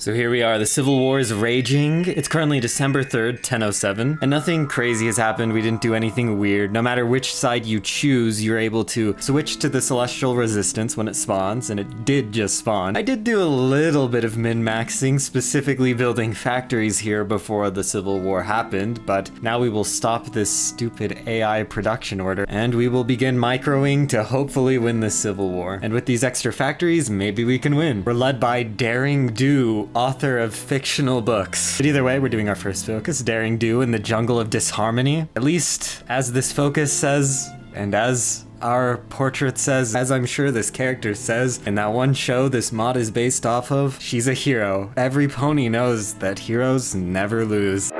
So here we are, the Civil War is raging. It's currently December 3rd, 1007, and nothing crazy has happened. We didn't do anything weird. No matter which side you choose, you're able to switch to the Celestial Resistance when it spawns, and it did just spawn. I did do a little bit of min-maxing, specifically building factories here before the Civil War happened, but now we will stop this stupid AI production order, and we will begin microing to hopefully win this Civil War. And with these extra factories, maybe we can win. We're led by Daring Do, author of fictional books. But either way, we're doing our first focus, Daring Do in the Jungle of Disharmony. At least, as this focus says, and as our portrait says, as I'm sure this character says in that one show this mod is based off of, she's a hero. Every pony knows that heroes never lose.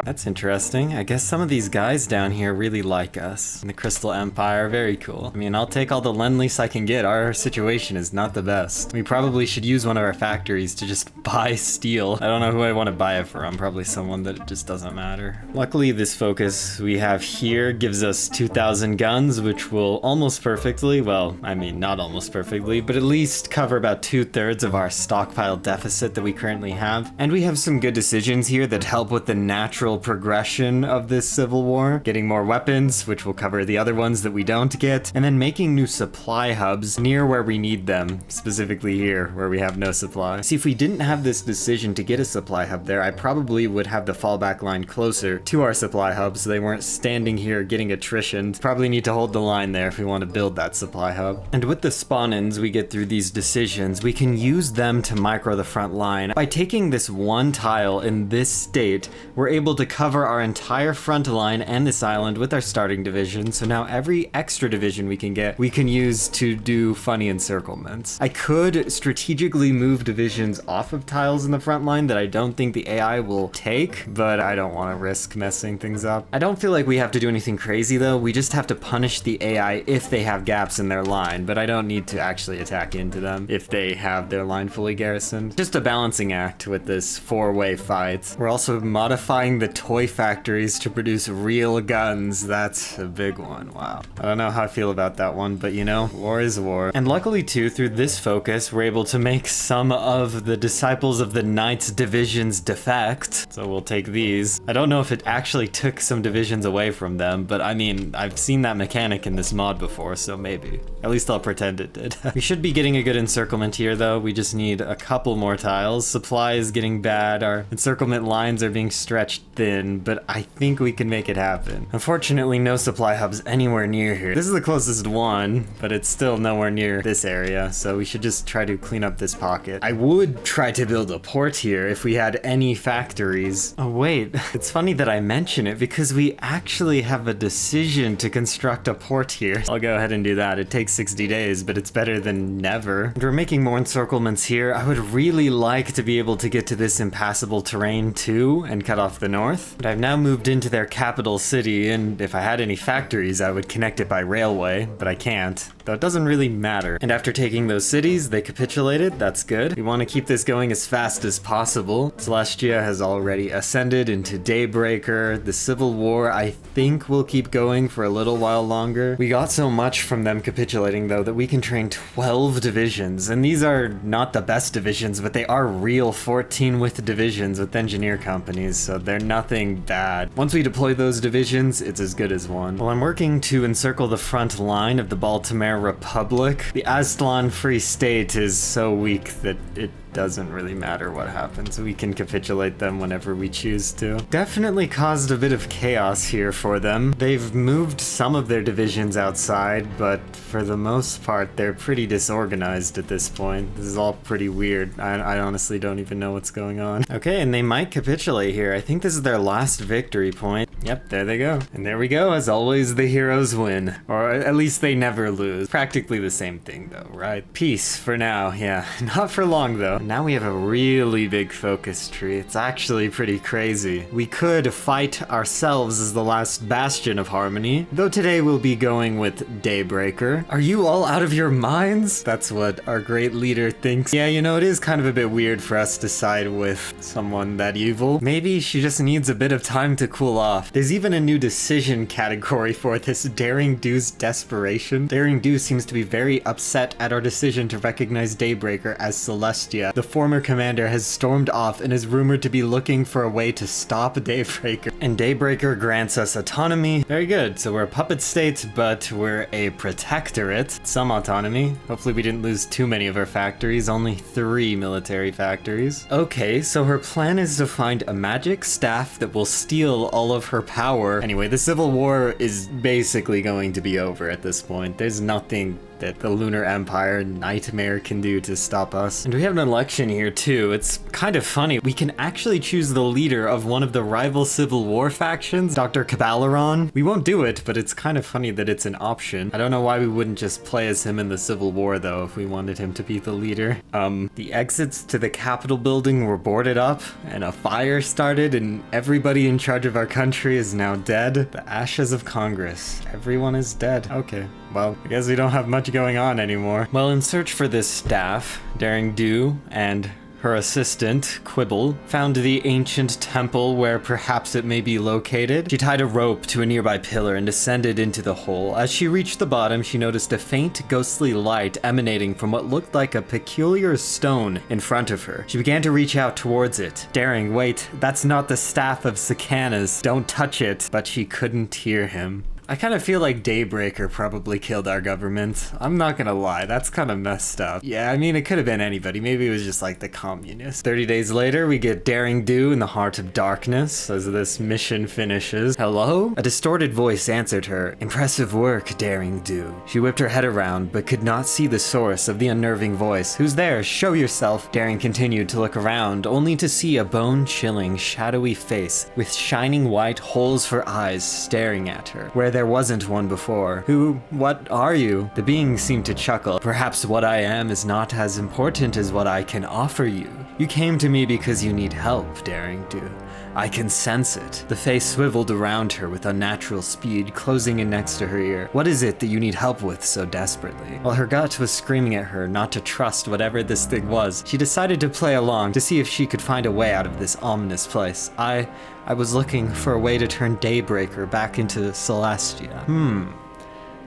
That's interesting. I guess some of these guys down here really like us. In the Crystal Empire, very cool. I mean, I'll take all the lend-lease I can get. Our situation is not the best. We probably should use one of our factories to just buy steel. I don't know who I want to buy it from. Probably someone that it just doesn't matter. Luckily, this focus we have here gives us 2,000 guns, which will almost perfectly, well, I mean, not almost perfectly, but at least cover about 2/3 of our stockpile deficit that we currently have. And we have some good decisions here that help with the natural progression of this Civil War, getting more weapons, which will cover the other ones that we don't get, and then making new supply hubs near where we need them, specifically here, where we have no supply. See, if we didn't have this decision to get a supply hub there, I probably would have the fallback line closer to our supply hub so they weren't standing here getting attrition. Probably need to hold the line there if we want to build that supply hub. And with the spawn-ins we get through these decisions, we can use them to micro the front line. By taking this one tile in this state, we're able to cover our entire front line and this island with our starting division, so now every extra division we can get, we can use to do funny encirclements. I could strategically move divisions off of tiles in the front line that I don't think the AI will take, but I don't want to risk messing things up. I don't feel like we have to do anything crazy though, we just have to punish the AI if they have gaps in their line, but I don't need to actually attack into them if they have their line fully garrisoned. Just a balancing act with this four-way fight. We're also modifying the toy factories to produce real guns. That's a big one. Wow. I don't know how I feel about that one, but you know, war is war. And luckily too, through this focus, we're able to make some of the Disciples of the Knights divisions defect. So we'll take these. I don't know if it actually took some divisions away from them, but I mean, I've seen that mechanic in this mod before, so maybe. At least I'll pretend it did. We should be getting a good encirclement here though. We just need a couple more tiles. Supply is getting bad. Our encirclement lines are being stretched thin, but I think we can make it happen. Unfortunately, no supply hubs anywhere near here. This is the closest one, but it's still nowhere near this area, so we should just try to clean up this pocket. I would try to build a port here if we had any factories. Oh wait, it's funny that I mention it because we actually have a decision to construct a port here. I'll go ahead and do that. It takes 60 days, but it's better than never. And we're making more encirclements here. I would really like to be able to get to this impassable terrain too and cut off the north, but I've now moved into their capital city, and if I had any factories, I would connect it by railway, but I can't, though it doesn't really matter. And after taking those cities, they capitulated. That's good. We want to keep this going as fast as possible. Celestia has already ascended into Daybreaker. The Civil War, I think, will keep going for a little while longer. We got so much from them capitulating, though, that we can train 12 divisions, and these are not the best divisions, but they are real 14 with divisions with engineer companies, so they're nothing bad. Once we deploy those divisions, it's as good as one. Well, I'm working to encircle the front line of the Baltimore Republic. The Aztlan Free State is so weak that it doesn't really matter what happens. We can capitulate them whenever we choose to. Definitely caused a bit of chaos here for them. They've moved some of their divisions outside, but for the most part, they're pretty disorganized at this point. This is all pretty weird. I honestly don't even know what's going on. Okay, and they might capitulate here. I think this is their last victory point. Yep, there they go. And there we go. As always, the heroes win. Or at least they never lose. Practically the same thing though, right? Peace for now, yeah. Not for long though. Now we have a really big focus tree. It's actually pretty crazy. We could fight ourselves as the last bastion of harmony, though today we'll be going with Daybreaker. Are you all out of your minds? That's what our great leader thinks. Yeah, you know, it is kind of a bit weird for us to side with someone that evil. Maybe she just needs a bit of time to cool off. There's even a new decision category for this, Daring Do's desperation. Daring Do seems to be very upset at our decision to recognize Daybreaker as Celestia. The former commander has stormed off and is rumored to be looking for a way to stop Daybreaker. And Daybreaker grants us autonomy. Very good, so we're a puppet state, but we're a protectorate. Some autonomy. Hopefully we didn't lose too many of our factories, only 3 military factories. Okay, so her plan is to find a magic staff that will steal all of her power. Anyway, the Civil War is basically going to be over at this point. There's nothing that the Lunar Empire nightmare can do to stop us. And we have an election here too. It's kind of funny. We can actually choose the leader of one of the rival Civil War factions, Dr. Cabaleron. We won't do it, but it's kind of funny that it's an option. I don't know why we wouldn't just play as him in the Civil War though, if we wanted him to be the leader. The exits to the Capitol building were boarded up, and a fire started, and everybody in charge of our country is now dead. The ashes of Congress. Everyone is dead. Okay. Well, I guess we don't have much going on anymore. Well, in search for this staff, Daring Do and her assistant, Quibble, found the ancient temple where perhaps it may be located. She tied a rope to a nearby pillar and descended into the hole. As she reached the bottom, she noticed a faint, ghostly light emanating from what looked like a peculiar stone in front of her. She began to reach out towards it. Daring, wait, that's not the staff of Sicana's. Don't touch it. But she couldn't hear him. I kind of feel like Daybreaker probably killed our government. I'm not gonna lie, that's kind of messed up. Yeah, I mean, it could have been anybody. Maybe it was just like the communists. 30 days later, we get Daring Do in the Heart of Darkness as this mission finishes. Hello? A distorted voice answered her. Impressive work, Daring Do. She whipped her head around, but could not see the source of the unnerving voice. Who's there? Show yourself. Daring continued to look around, only to see a bone-chilling, shadowy face with shining white holes for eyes staring at her, where there wasn't one before. What are you? The being seemed to chuckle. Perhaps what I am is not as important as what I can offer you. You came to me because you need help, Daring Do. I can sense it. The face swiveled around her with unnatural speed, closing in next to her ear. What is it that you need help with so desperately? While her gut was screaming at her not to trust whatever this thing was, she decided to play along to see if she could find a way out of this ominous place. I was looking for a way to turn Daybreaker back into Celestia.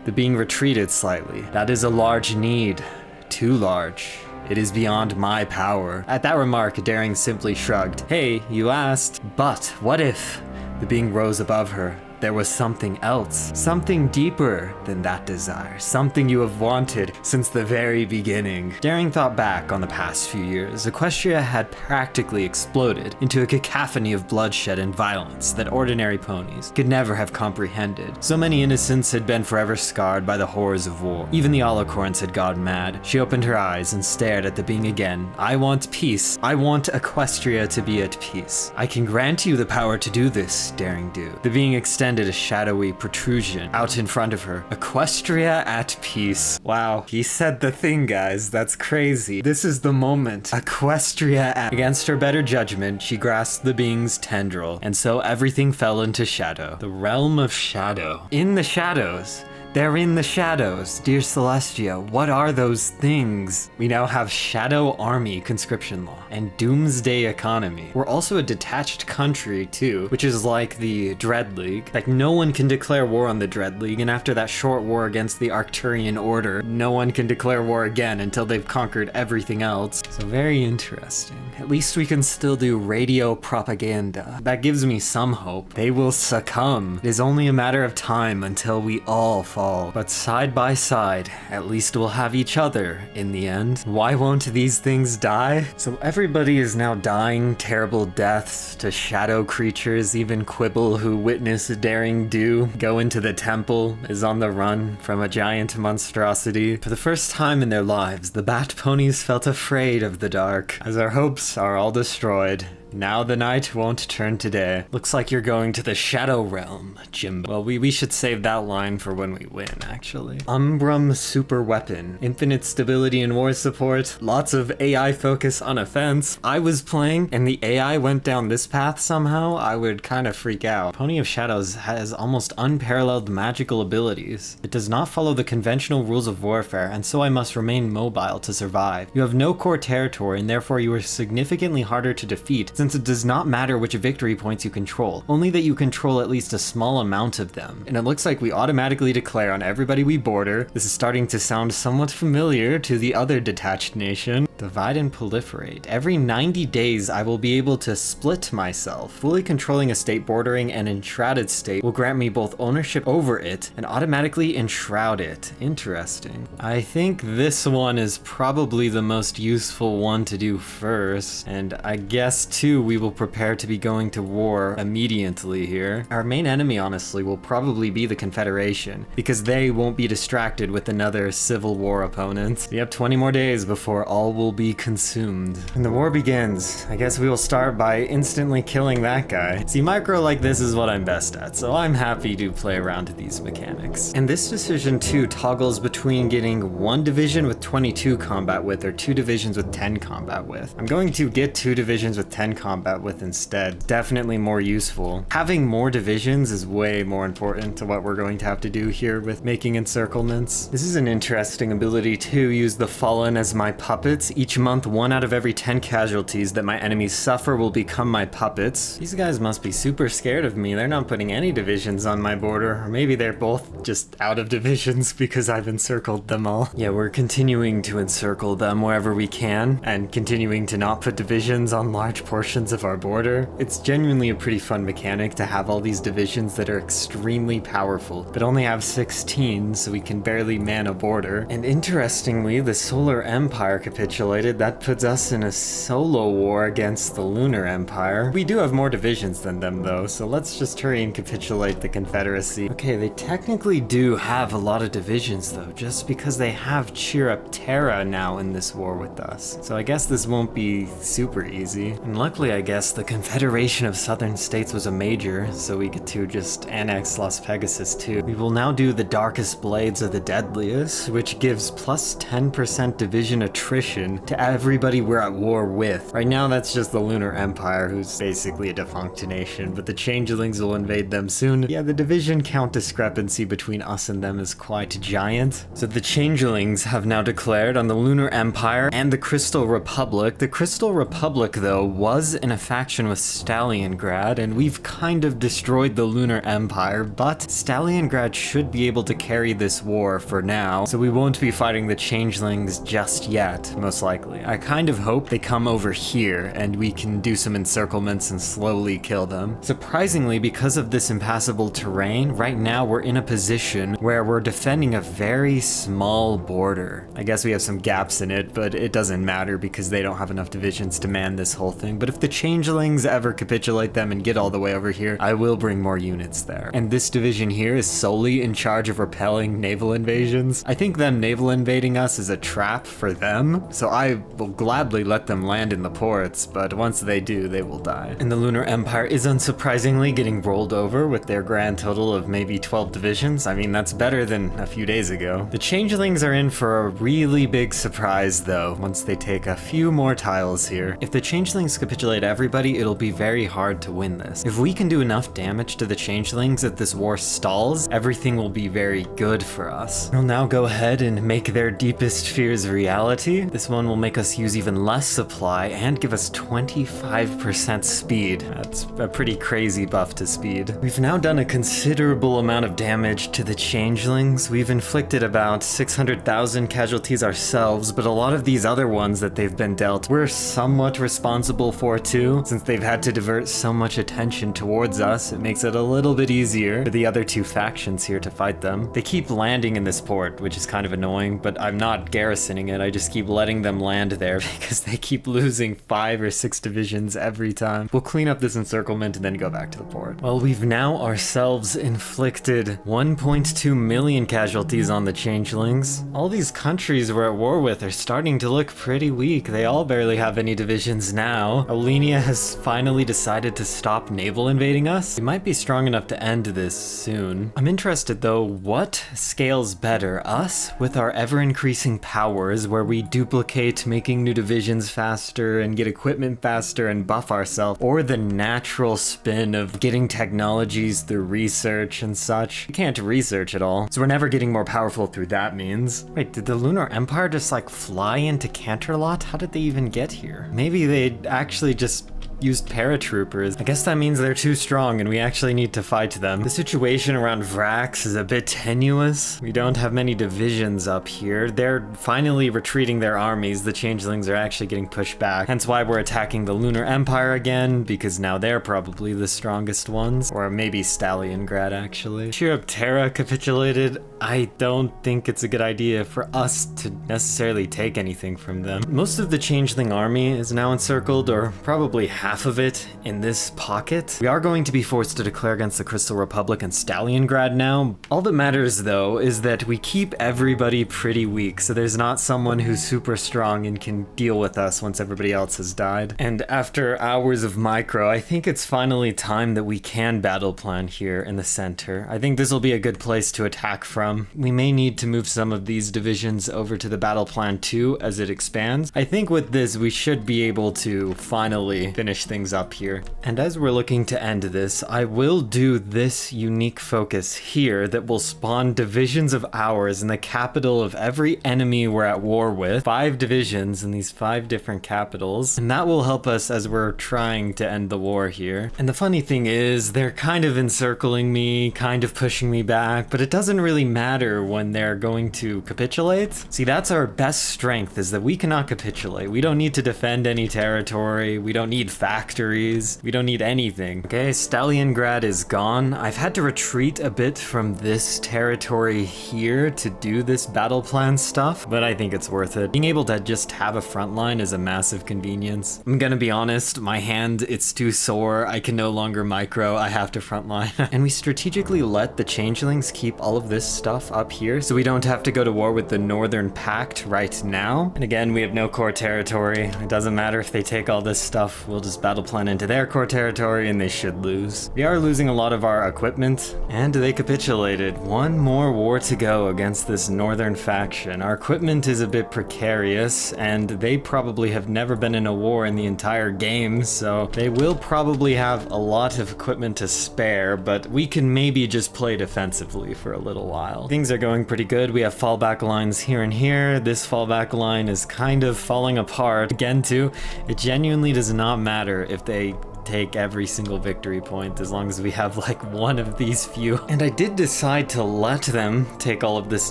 The being retreated slightly. That is a large need. Too large. It is beyond my power. At that remark, Daring simply shrugged. Hey, you asked. But what if? The being rose above her. There was something else, something deeper than that desire, something you have wanted since the very beginning. Daring thought back on the past few years. Equestria had practically exploded into a cacophony of bloodshed and violence that ordinary ponies could never have comprehended. So many innocents had been forever scarred by the horrors of war. Even the Alicorns had gone mad. She opened her eyes and stared at the being again. I want peace. I want Equestria to be at peace. I can grant you the power to do this, Daring Do. The being extended a shadowy protrusion out in front of her. Equestria at peace. Wow, he said the thing, guys. That's crazy. This is the moment. Equestria at... Against her better judgment, she grasped the being's tendril, and so everything fell into shadow. The realm of shadow. In the shadows. They're in the shadows. Dear Celestia, what are those things? We now have Shadow Army conscription law and Doomsday economy. We're also a detached country too, which is like the Dread League. Like, no one can declare war on the Dread League, and after that short war against the Arcturian Order, no one can declare war again until they've conquered everything else. So very interesting. At least we can still do radio propaganda. That gives me some hope. They will succumb. It is only a matter of time until we all fall. But side by side, at least we'll have each other in the end. Why won't these things die? So everybody is now dying terrible deaths to shadow creatures. Even Quibble, who witnessed Daring Do go into the temple, is on the run from a giant monstrosity. For the first time in their lives, the Bat Ponies felt afraid of the dark, as our hopes are all destroyed. Now the night won't turn to day. Looks like you're going to the Shadow Realm, Jimbo. Well, we should save that line for when we win, actually. Umbrum super weapon. Infinite stability and war support. Lots of AI focus on offense. I was playing and the AI went down this path somehow, I would kind of freak out. Pony of Shadows has almost unparalleled magical abilities. It does not follow the conventional rules of warfare, and so I must remain mobile to survive. You have no core territory, and therefore you are significantly harder to defeat since it does not matter which victory points you control, only that you control at least a small amount of them. And it looks like we automatically declare on everybody we border. This is starting to sound somewhat familiar to the other detached nation. Divide and proliferate. Every 90 days, I will be able to split myself. Fully controlling a state bordering an enshrouded state will grant me both ownership over it and automatically enshroud it. Interesting. I think this one is probably the most useful one to do first, and I guess too we will prepare to be going to war immediately here. Our main enemy, honestly, will probably be the Confederation, because they won't be distracted with another civil war opponent. We have 20 more days before all will be consumed. And the war begins. I guess we will start by instantly killing that guy. See, micro like this is what I'm best at, so I'm happy to play around with these mechanics. And this decision too toggles between getting 1 division with 22 combat width or 2 divisions with 10 combat width. I'm going to get 2 divisions with 10 combat width instead. Definitely more useful. Having more divisions is way more important to what we're going to have to do here with making encirclements. This is an interesting ability to use the Fallen as my puppets. Each month, 1 out of every 10 casualties that my enemies suffer will become my puppets. These guys must be super scared of me. They're not putting any divisions on my border, or maybe they're both just out of divisions because I've encircled them all. Yeah, we're continuing to encircle them wherever we can, and continuing to not put divisions on large portions of our border. It's genuinely a pretty fun mechanic to have all these divisions that are extremely powerful, but only have 16, so we can barely man a border. And interestingly, the Solar Empire capitulated. That puts us in a solo war against the Lunar Empire. We do have more divisions than them though, so let's just hurry and capitulate the Confederacy. Okay, they technically do have a lot of divisions though, just because they have Cheer Up Terra now in this war with us. So I guess this won't be super easy. And luckily, I guess, the Confederation of Southern States was a major, so we get to just annex Las Pegasus too. We will now do the Darkest Blades of the Deadliest, which gives plus 10% division attrition to everybody we're at war with. Right now, that's just the Lunar Empire, who's basically a defunct nation, but the Changelings will invade them soon. Yeah, the division count discrepancy between us and them is quite giant. So the Changelings have now declared on the Lunar Empire and the Crystal Republic. The Crystal Republic, though, was in a faction with Stalingrad, and we've kind of destroyed the Lunar Empire, but Stalingrad should be able to carry this war for now, so we won't be fighting the Changelings just yet, most likely. I kind of hope they come over here and we can do some encirclements and slowly kill them. Surprisingly, because of this impassable terrain, right now we're in a position where we're defending a very small border. I guess we have some gaps in it, but it doesn't matter because they don't have enough divisions to man this whole thing. But if the Changelings ever capitulate them and get all the way over here, I will bring more units there. And this division here is solely in charge of repelling naval invasions. I think them naval invading us is a trap for them, so I will gladly let them land in the ports, but once they do, they will die. And the Lunar Empire is unsurprisingly getting rolled over with their grand total of maybe 12 divisions. I mean, that's better than a few days ago. The Changelings are in for a really big surprise though, once they take a few more tiles here. If the Changelings capitulate everybody, it'll be very hard to win this. If we can do enough damage to the Changelings that this war stalls, everything will be very good for us. We'll now go ahead and make their deepest fears reality. This one will make us use even less supply and give us 25% speed. That's a pretty crazy buff to speed. We've now done a considerable amount of damage to the Changelings. We've inflicted about 600,000 casualties ourselves, but a lot of these other ones that they've been dealt, we're somewhat responsible for too. Since they've had to divert so much attention towards us, it makes it a little bit easier for the other two factions here to fight them. They keep landing in this port, which is kind of annoying, but I'm not garrisoning it. I just keep letting them land there because they keep losing 5 or 6 divisions every time. We'll clean up this encirclement and then go back to the port. Well, we've now ourselves inflicted 1.2 million casualties on the Changelings. All these countries we're at war with are starting to look pretty weak. They all barely have any divisions now. Olenia has finally decided to stop naval invading us. We might be strong enough to end this soon. I'm interested though, what scales better? Us with our ever-increasing powers where we duplicate making new divisions faster and get equipment faster and buff ourselves, or the natural spin of getting technologies through research and such? We can't research at all, so we're never getting more powerful through that means. Wait, did the Lunar Empire just like fly into Canterlot? How did they even get here? Maybe they actually just used paratroopers. I guess that means they're too strong and we actually need to fight them. The situation around Vrax is a bit tenuous. We don't have many divisions up here. They're finally retreating their armies. The Changelings are actually getting pushed back. Hence why we're attacking the Lunar Empire again, because now they're probably the strongest ones. Or maybe Stalingrad, actually. Terra capitulated. I don't think it's a good idea for us to necessarily take anything from them. Most of the Changeling army is now encircled, or probably half of it, in this pocket. We are going to be forced to declare against the Crystal Republic and Stalingrad now. All that matters, though, is that we keep everybody pretty weak, so there's not someone who's super strong and can deal with us once everybody else has died. And after hours of micro, I think it's finally time that we can battle plan here in the center. I think this will be a good place to attack from. We may need to move some of these divisions over to the battle plan 2 as it expands. I think with this, we should be able to finally finish things up here. And as we're looking to end this, I will do this unique focus here that will spawn divisions of ours in the capital of every enemy we're at war with. 5 divisions in these 5 different capitals. And that will help us as we're trying to end the war here. And the funny thing is, they're kind of encircling me, kind of pushing me back, but it doesn't really matter when they're going to capitulate. See, that's our best strength, is that we cannot capitulate. We don't need to defend any territory. We don't need factories. We don't need anything. Okay, Stalingrad is gone. I've had to retreat a bit from this territory here to do this battle plan stuff, but I think it's worth it. Being able to just have a front line is a massive convenience. I'm gonna be honest, my hand, it's too sore. I can no longer micro. I have to frontline. And we strategically let the Changelings keep all of this stuff up here so we don't have to go to war with the Northern Pact right now. And again, we have no core territory. It doesn't matter if they take all this stuff. We'll just battle plan into their core territory and they should lose. We are losing a lot of our equipment and they capitulated. One more war to go against this northern faction. Our equipment is a bit precarious and they probably have never been in a war in the entire game, so they will probably have a lot of equipment to spare, but we can maybe just play defensively for a little while. Things are going pretty good. We have fallback lines here and here. This fallback line is kind of falling apart. Again, too, it genuinely does not matter if they take every single victory point as long as we have like one of these few. And I did decide to let them take all of this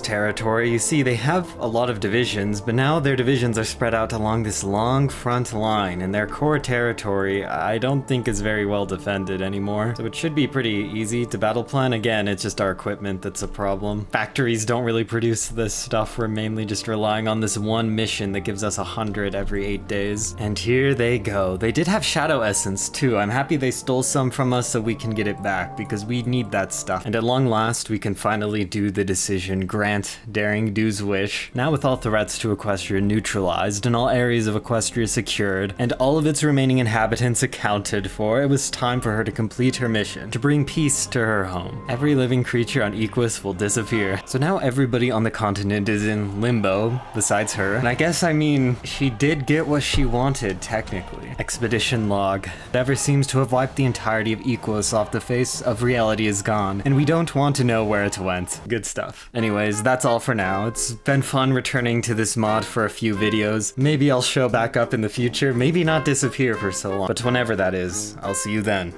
territory. You see, they have a lot of divisions, but now their divisions are spread out along this long front line, and their core territory I don't think is very well defended anymore. So it should be pretty easy to battle plan. Again, it's just our equipment that's a problem. Factories don't really produce this stuff. We're mainly just relying on this one mission that gives us 100 every 8 days. And here they go. They did have Shadow Essence too. I'm happy they stole some from us so we can get it back, because we need that stuff. And at long last, we can finally do the decision, grant Daring Do's wish. Now with all threats to Equestria neutralized and all areas of Equestria secured, and all of its remaining inhabitants accounted for, it was time for her to complete her mission, to bring peace to her home. Every living creature on Equus will disappear. So now everybody on the continent is in limbo, besides her. And I guess, I mean, she did get what she wanted, technically. Expedition log. Ever seems to have wiped the entirety of Equus off the face of reality is gone, and we don't want to know where it went. Good stuff. Anyways, that's all for now. It's been fun returning to this mod for a few videos. Maybe I'll show back up in the future, maybe not disappear for so long, but whenever that is, I'll see you then.